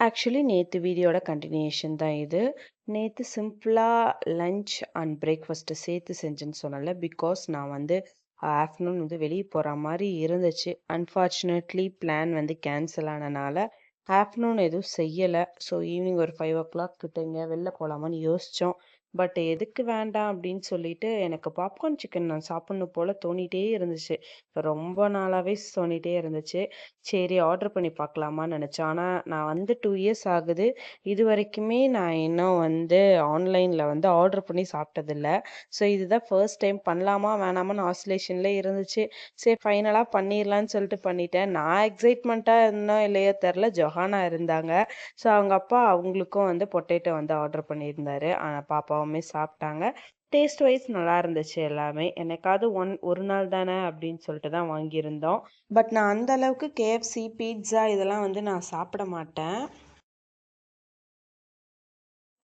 Actually நேத்து வீடியோட continuation தான் இது. நேத்து சிம்பிளா லஞ்ச் அண்ட் பிரேக்ஃபாஸ்ட் சேர்த்து செஞ்சேன்னு சொன்னேன்ல. பிகாஸ் நான் வந்து ஆஃப்டர்நூன் வந்து வெளிய போற மாரி இருந்துச்சு. அன்ஃபார்ச்சுனேட்லி பிளான் வந்து கேன்சல் ஆனனால, ஆஃப்டர்நூன் எதுவும் செய்யல. ஸோ ஈவினிங் ஒரு 5:00 கிட்ட எங்கேயா வெளில போலாமான்னு யோசிச்சோம். பட் எதுக்கு வேண்டாம் அப்படின்னு சொல்லிட்டு, எனக்கு பாப்கார்ன் சிக்கன் நான் சாப்பிடணும் போல தோணிட்டே இருந்துச்சு. ரொம்ப நாளாவே தோணிட்டே இருந்துச்சு. சரி ஆர்டர் பண்ணி பார்க்கலாமான்னு நெனச்சேன். ஆனா, நான் வந்து 2 இயர்ஸ் ஆகுது. இதுவரைக்குமே நான் இன்னும் வந்து ஆன்லைன்ல வந்து ஆர்டர் பண்ணி சாப்பிட்டதில்ல. ஸோ இதுதான் ஃபர்ஸ்ட் டைம் பண்ணலாமா, வேணாமான்னு ஆசிலேஷன்லே இருந்துச்சு. சரி ஃபைனலா பண்ணிரலான்னு சொல்லிட்டு பண்ணிட்டேன். நான் எக்ஸைட்மெண்ட்டா இருந்தனோ இல்லையோ தெர்ல. ஜொஹானா இருந்தாங்க. ஸோ அவங்க அப்பா அவங்களுக்கும் வந்து பொட்டேட்டோ வந்து ஆர்டர் பண்ணியிருந்தாரு. பாப்பாவுமே சாப்ட்டாங்க. டேஸ்ட் வைஸ் நல்லா இருந்துச்சு எல்லாமே. என்னைக்காவது ஒரு நாள் தானே அப்படின்னு சொல்லிட்டு தான் வாங்கியிருந்தோம். பட் நான் அந்த அளவுக்கு KFC, பீட்ஸா இதெல்லாம் வந்து நான் சாப்பிட மாட்டேன்.